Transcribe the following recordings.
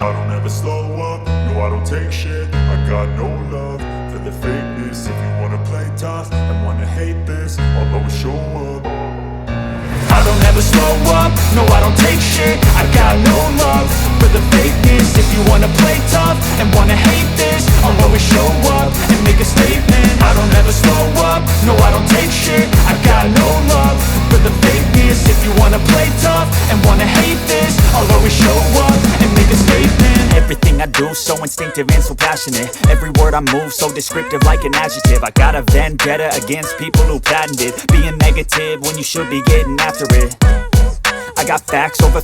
I don't ever slow up, no I don't take shit. I got no love for the fakeness. If you wanna play tough and wanna hate this, I'll always show up. I don't ever slow up, no I don't take shit. I got no love for the fakeness. If you wanna play tough and wanna hate this, I'll always show up and make a statement. I don't ever slow up, no I don't take shit. I got no love for the fakeness. If you wanna play tough and wanna hate this, I'll always show up and make a statement. Everything I do so instinctive and so passionate. Every word I move so descriptive like an adjective. I got a vendetta against people who patented being negative when you should be getting after it. I got facts over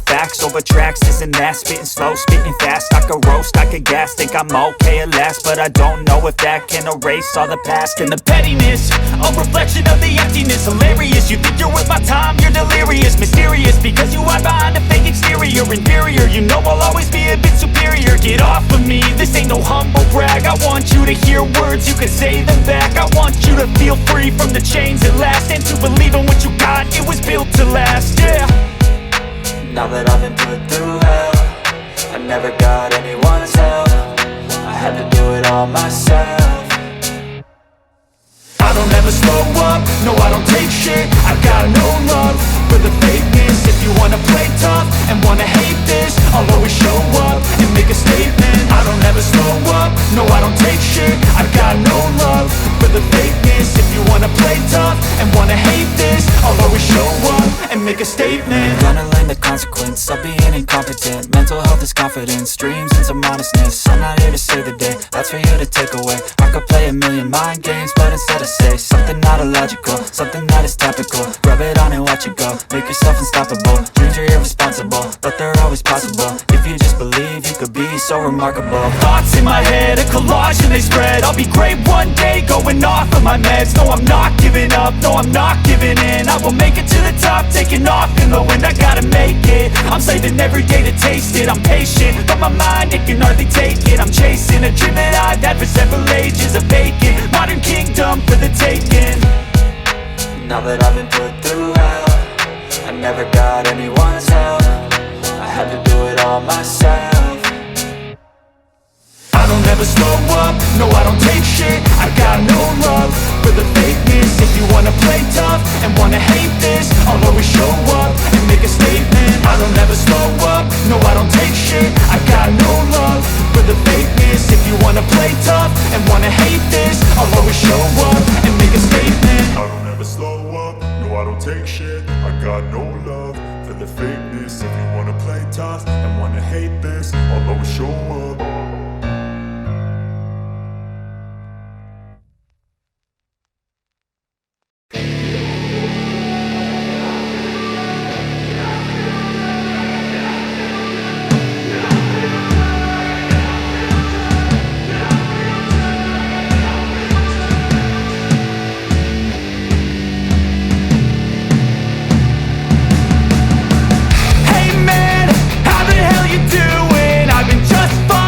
tracks, this and that. Spitting slow, spitting fast, I could roast, I could gas. Think I'm okay at last, but I don't know if that can erase all the past. And the pettiness, a reflection of the emptiness. Hilarious, you think you're worth my time, you're delirious. Mysterious, because you hide behind a fake exterior. Inferior, you know I'll always be a bit superior. Get off of me, this ain't no humble brag. I want you to hear words, you can say them back. I want you to feel free from the chains at last, and to believe in what you got, it was built to last, yeah. Now that I've been put through hell, I never got anyone's help. I had to do it all myself. I don't ever slow up, no I don't take shit. I got no love for the fakeness. If you wanna play tough and wanna hate this, I'll always show up and make a statement. I don't ever slow up, no I don't take shit. I got no love for the fakeness. If you wanna play tough and wanna hate this, I'll always show up and make a statement. Gonna learn the consequence of being incompetent. Mental health is confidence, dreams and some honestness. I'm not here to save the day, that's for you to take away. I could play a million mind games, but instead I say something not illogical, something that is topical. Rub it on and watch it go, make yourself unstoppable. Dreams are irresponsible, but they're always possible. If you just believe, you could be so remarkable. Thoughts in my head, a collage and they spread. I'll be great one day, going off of my meds. No, I'm not giving up, no, I'm not giving in. I will make it to the top, taking off in the wind. I gotta make it, I'm saving every day to taste it. I'm patient, but my mind, it can hardly take it. I'm chasing a dream that I've had for several ages. A vacant, modern kingdom for the taking. Now that I've been put through hell, I never got anyone's help. I had to do it all myself. I don't ever slow up, no I don't take shit. I got no love for the fakeness. If you wanna play tough and wanna hate this, I'll always show up and make a statement. I don't ever slow up, no I don't take shit. I got no love for the fakeness. If you wanna play tough and wanna hate this, I'll always show up and make a statement. I don't ever slow up, no I don't take shit. I got no love for the fakeness. If you wanna play tough and wanna hate this, I'll always show up. Hey man, how the hell you doing? I've been just fine.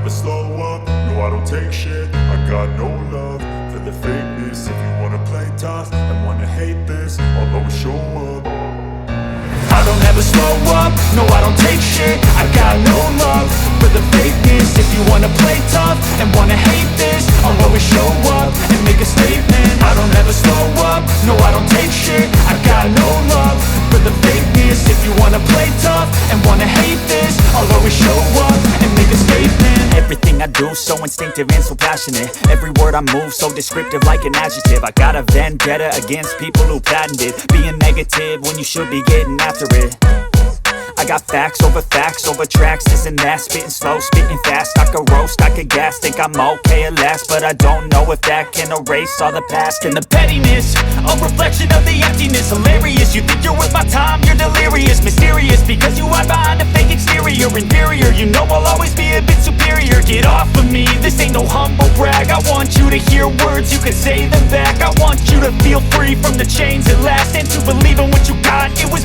never slow up, no I don't take shit. I got no love for the fakeness. If you wanna play tough and wanna hate this, I'll always show up. I don't ever slow up, no I don't take shit. I got no love for the fakeness. If you wanna play tough and wanna hate this, I'll always show up and make a statement. I don't ever slow up, no I don't take shit. I got no love for the fakeness. If you wanna play tough and wanna hate this, I'll always show up and make a statement. Everything I do so instinctive and so passionate. Every word I move so descriptive like an adjective. I got a vendetta against people who patented being negative when you should be getting after it. I got facts over tracks, this and that. Spitting slow, spitting fast. I could roast, I could gas. Think I'm okay at last, but I don't know if that can erase all the past. And the pettiness, a reflection of the emptiness. Hilarious, you think you're worth my time, you're delirious. Mysterious, because you hide behind a fake exterior. Inferior, you know I'll always be a bit superior. Get off of me, this ain't no humble brag. I want you to hear words, you can say them back. I want you to feel free from the chains at last, and to believe in what you got, it was